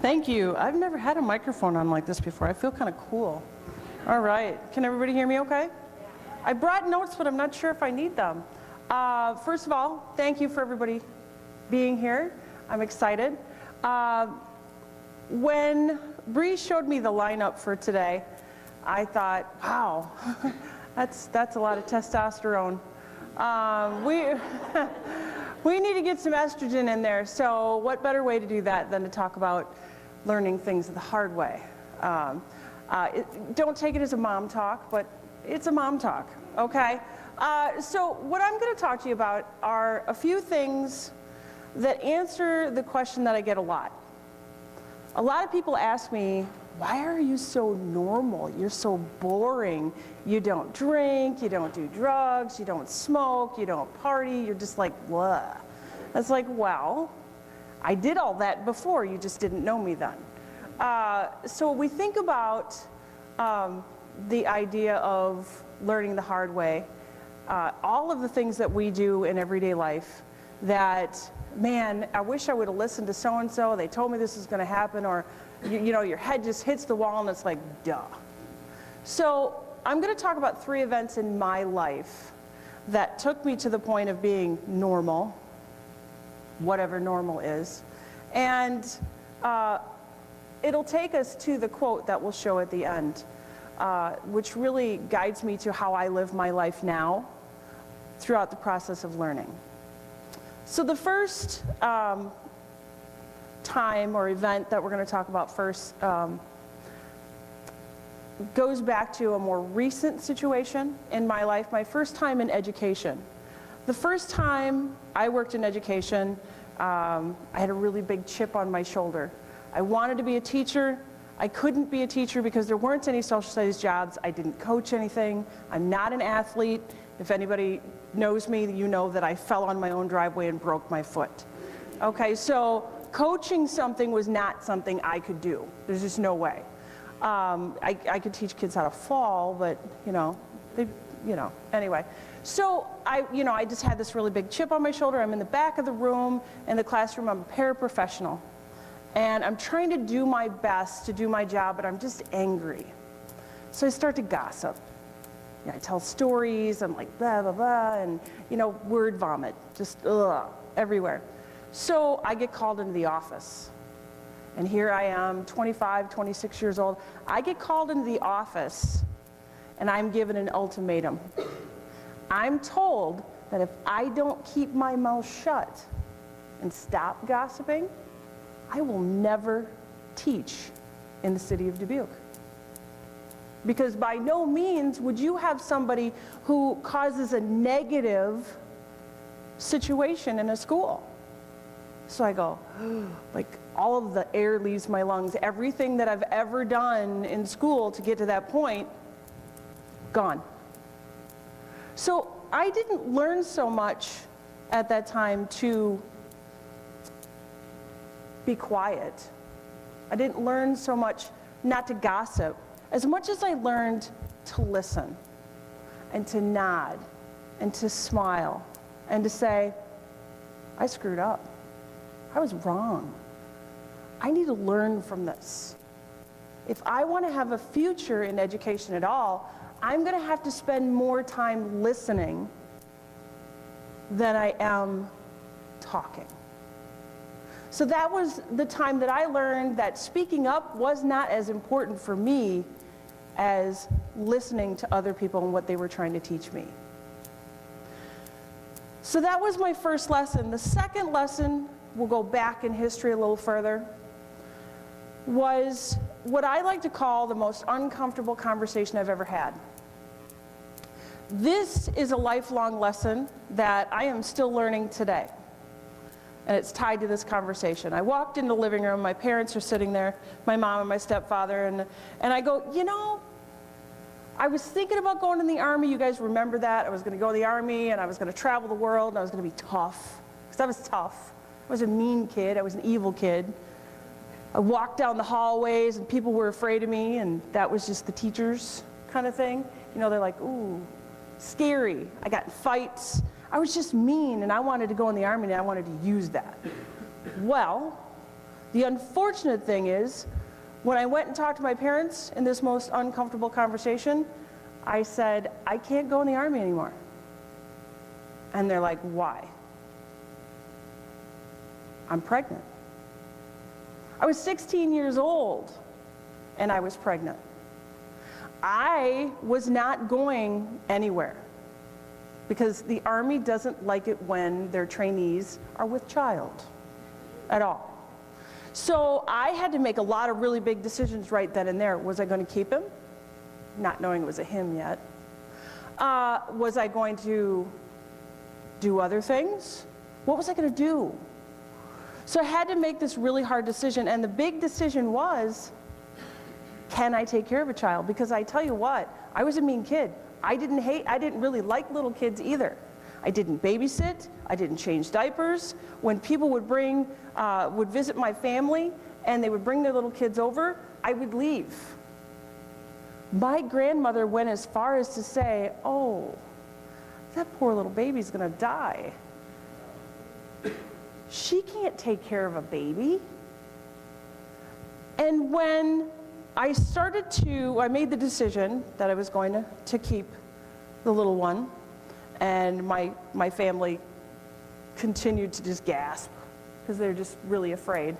Thank you. I've never had a microphone on like this before. I feel kind of cool. All right. Can everybody hear me okay? I brought notes, but I'm not sure if I need them. First of all, thank you for everybody being here. I'm excited. When Bree showed me the lineup for today, I thought, wow, that's a lot of testosterone. We need to get some estrogen in there, so what better way to do that than to talk about learning things the hard way. Don't take it as a mom talk, but it's a mom talk, okay? So what I'm going to talk to you about are a few things that answer the question that I get a lot. A lot of people ask me, why are you so normal? You're so boring. You don't drink, you don't do drugs, you don't smoke, you don't party, you're just like, blah. It's like, well, I did all that before, you just didn't know me then. So we think about the idea of learning the hard way. All of the things that we do in everyday life that, man, I wish I would have listened to so-and-so, they told me this is going to happen, or you know, your head just hits the wall and it's like, duh. So I'm going to talk about 3 events in my life that took me to the point of being normal, whatever normal is, and it'll take us to the quote that we'll show at the end, which really guides me to how I live my life now throughout the process of learning. So the first time or event that we're going to talk about first goes back to a more recent situation in my life, my first time in education. The first time I worked in education, I had a really big chip on my shoulder. I wanted to be a teacher. I couldn't be a teacher because there weren't any social studies jobs. I didn't coach anything. I'm not an athlete. If anybody knows me, you know that I fell on my own driveway and broke my foot. Okay, so coaching something was not something I could do. There's just no way. I could teach kids how to fall, but anyway. So I just had this really big chip on my shoulder. I'm in the back of the room, in the classroom. I'm a paraprofessional. And I'm trying to do my best to do my job, but I'm just angry. So I start to gossip. I tell stories, I'm like blah, blah, blah, and word vomit, just everywhere. So I get called into the office. And here I am, 25, 26 years old. I get called into the office, and I'm given an ultimatum. I'm told that if I don't keep my mouth shut and stop gossiping, I will never teach in the city of Dubuque. Because by no means would you have somebody who causes a negative situation in a school. So I go, like all of the air leaves my lungs. Everything that I've ever done in school to get to that point, gone. So I didn't learn so much at that time to be quiet. I didn't learn so much not to gossip, as much as I learned to listen and to nod and to smile and to say, I screwed up. I was wrong. I need to learn from this. If I want to have a future in education at all, I'm going to have to spend more time listening than I am talking. So that was the time that I learned that speaking up was not as important for me as listening to other people and what they were trying to teach me. So that was my first lesson. The second lesson, we'll go back in history a little further, was what I like to call the most uncomfortable conversation I've ever had. This is a lifelong lesson that I am still learning today. And it's tied to this conversation. I walked in the living room, my parents are sitting there, my mom and my stepfather, and I go, I was thinking about going in the Army. You guys remember that? I was going to go in the Army, and I was going to travel the world, and I was going to be tough. Because I was tough. I was a mean kid. I was an evil kid. I walked down the hallways, and people were afraid of me, and that was just the teachers kind of thing. They're like, ooh, scary. I got in fights. I was just mean, and I wanted to go in the Army, and I wanted to use that. Well, The unfortunate thing is, when I went and talked to my parents in this most uncomfortable conversation, I said, I can't go in the Army anymore. And they're like, why? I'm pregnant. I was 16 years old, and I was pregnant. I was not going anywhere, because the Army doesn't like it when their trainees are with child at all. So I had to make a lot of really big decisions right then and there. Was I going to keep him? Not knowing it was a him yet. Was I going to do other things? What was I going to do? So I had to make this really hard decision, and the big decision was, can I take care of a child? Because I tell you what, I was a mean kid. I didn't really like little kids either. I didn't babysit, I didn't change diapers. When people would visit my family and they would bring their little kids over, I would leave. My grandmother went as far as to say, oh, that poor little baby's gonna die. She can't take care of a baby. And when I made the decision that I was going to keep the little one, and my family continued to just gasp, because they're just really afraid.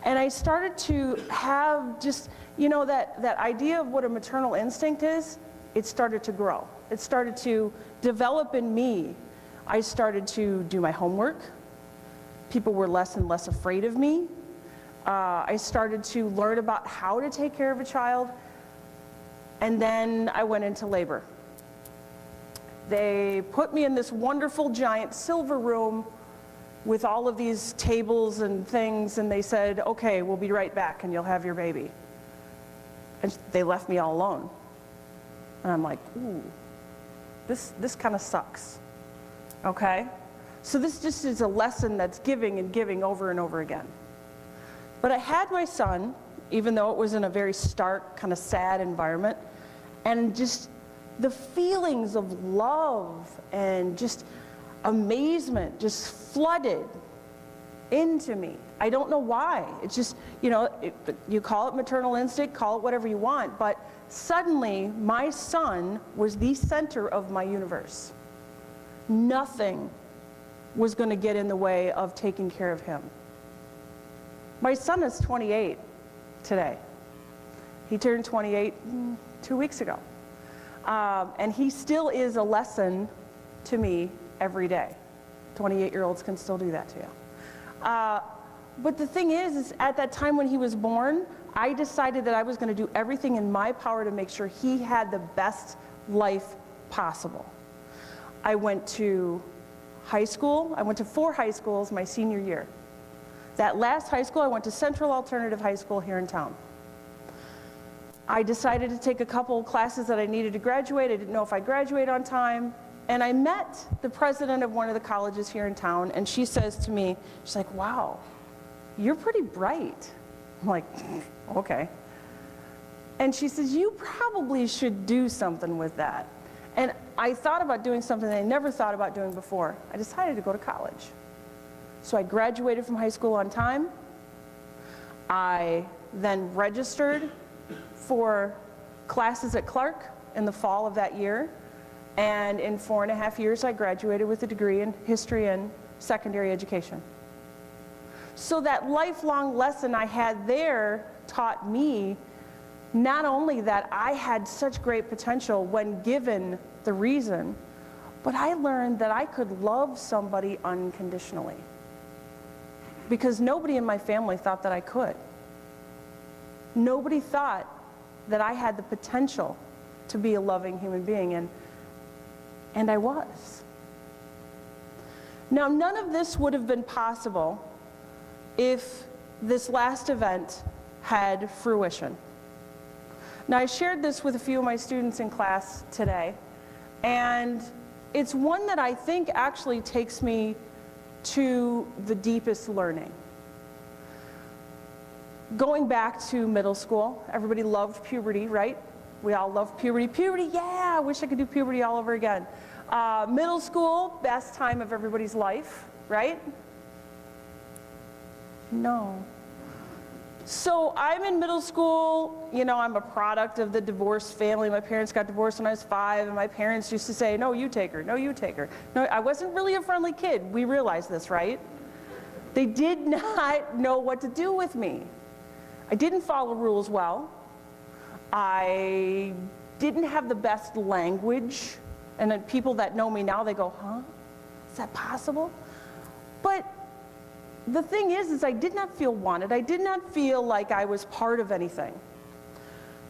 And I started to have just, that idea of what a maternal instinct is, it started to grow. It started to develop in me. I started to do my homework. People were less and less afraid of me. I started to learn about how to take care of a child, and then I went into labor. They put me in this wonderful giant silver room with all of these tables and things, and they said, okay, we'll be right back and you'll have your baby. And they left me all alone. And I'm like, ooh, this kind of sucks, okay? So this just is a lesson that's giving and giving over and over again. But I had my son, even though it was in a very stark, kind of sad environment, and just the feelings of love and just amazement just flooded into me. I don't know why. It's just, you call it maternal instinct, call it whatever you want, but suddenly my son was the center of my universe. Nothing was going to get in the way of taking care of him. My son is 28 today. He turned 28 2 weeks ago. And he still is a lesson to me every day. 28-year-olds can still do that to you. But the thing is at that time when he was born, I decided that I was going to do everything in my power to make sure he had the best life possible. I went to high school. I went to 4 high schools my senior year. That last high school, I went to Central Alternative High School here in town. I decided to take a couple classes that I needed to graduate. I didn't know if I'd graduate on time. And I met the president of one of the colleges here in town, and she says to me, she's like, wow, you're pretty bright. I'm like, okay. And she says, you probably should do something with that. And I thought about doing something that I never thought about doing before. I decided to go to college. So I graduated from high school on time. I then registered for classes at Clark in the fall of that year. And in 4.5 years, I graduated with a degree in history and secondary education. So that lifelong lesson I had there taught me not only that I had such great potential when given the reason, but I learned that I could love somebody unconditionally. Because nobody in my family thought that I could. Nobody thought that I had the potential to be a loving human being, and I was. Now, none of this would have been possible if this last event had fruition. Now, I shared this with a few of my students in class today, and it's one that I think actually takes me to the deepest learning. Going back to middle school, everybody loved puberty, right? We all love puberty. Puberty, yeah, I wish I could do puberty all over again. Middle school, best time of everybody's life, right? No. So I'm in middle school, you know, I'm a product of the divorced family. My parents got divorced when I was 5, and my parents used to say, no, you take her, no, you take her. No, I wasn't really a friendly kid. We realize this, right? They did not know what to do with me. I didn't follow rules well. I didn't have the best language. And then people that know me now, they go, huh? Is that possible? But the thing is I did not feel wanted. I did not feel like I was part of anything.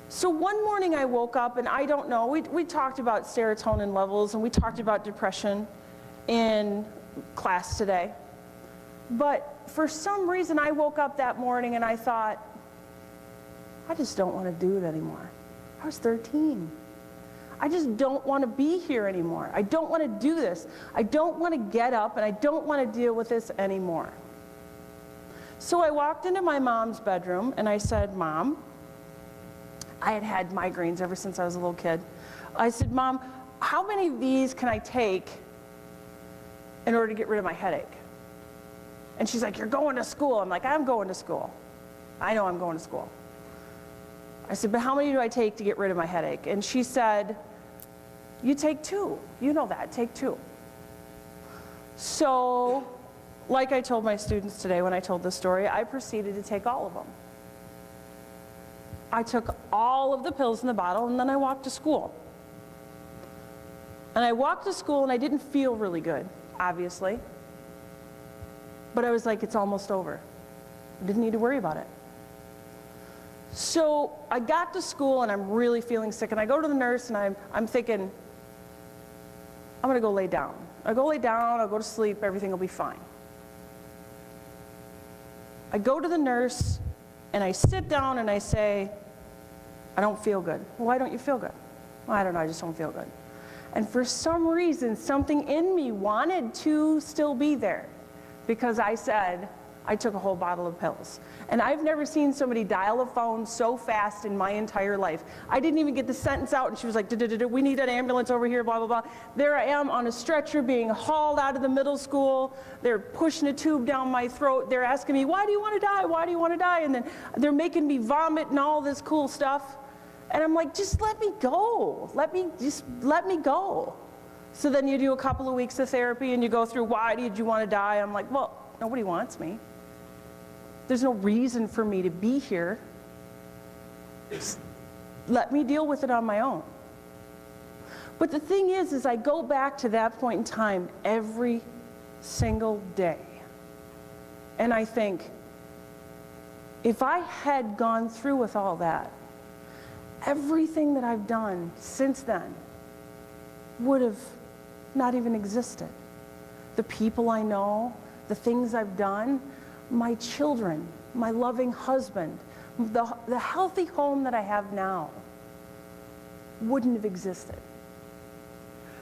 So one morning I woke up, and I don't know, we talked about serotonin levels, and we talked about depression in class today. But for some reason I woke up that morning and I thought, I just don't want to do it anymore. I was 13. I just don't want to be here anymore. I don't want to do this. I don't want to get up, and I don't want to deal with this anymore. So I walked into my mom's bedroom and I said, Mom, I had had migraines ever since I was a little kid. I said, Mom, how many of these can I take in order to get rid of my headache? And she's like, you're going to school. I'm like, I'm going to school. I know I'm going to school. I said, but how many do I take to get rid of my headache? And she said, you take 2. You know that, take 2. So, like I told my students today when I told this story, I proceeded to take all of them. I took all of the pills in the bottle, and then I walked to school. And I walked to school, and I didn't feel really good, obviously. But I was like, it's almost over. I didn't need to worry about it. So I got to school, and I'm really feeling sick, and I go to the nurse, and I'm thinking, I'm going to go lay down. I go lay down, I'll go to sleep, everything will be fine. I go to the nurse, and I sit down, and I say, I don't feel good. Well, why don't you feel good? Well, I don't know, I just don't feel good. And for some reason, something in me wanted to still be there, because I said, I took a whole bottle of pills. And I've never seen somebody dial a phone so fast in my entire life. I didn't even get the sentence out, and she was like, we need an ambulance over here, blah, blah, blah. There I am on a stretcher being hauled out of the middle school. They're pushing a tube down my throat. They're asking me, why do you want to die? Why do you want to die? And then they're making me vomit and all this cool stuff. And I'm like, just let me go. Let me go. So then you do a couple of weeks of therapy, and you go through, why did you want to die? I'm like, well, nobody wants me. There's no reason for me to be here. Just let me deal with it on my own. But the thing is I go back to that point in time every single day. And I think, if I had gone through with all that, everything that I've done since then would have not even existed. The people I know, the things I've done, my children, my loving husband, the healthy home that I have now wouldn't have existed.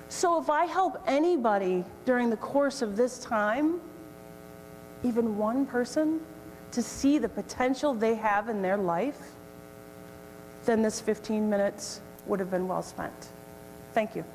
So if I help anybody during the course of this time, even one person, to see the potential they have in their life, then this 15 minutes would have been well spent. Thank you.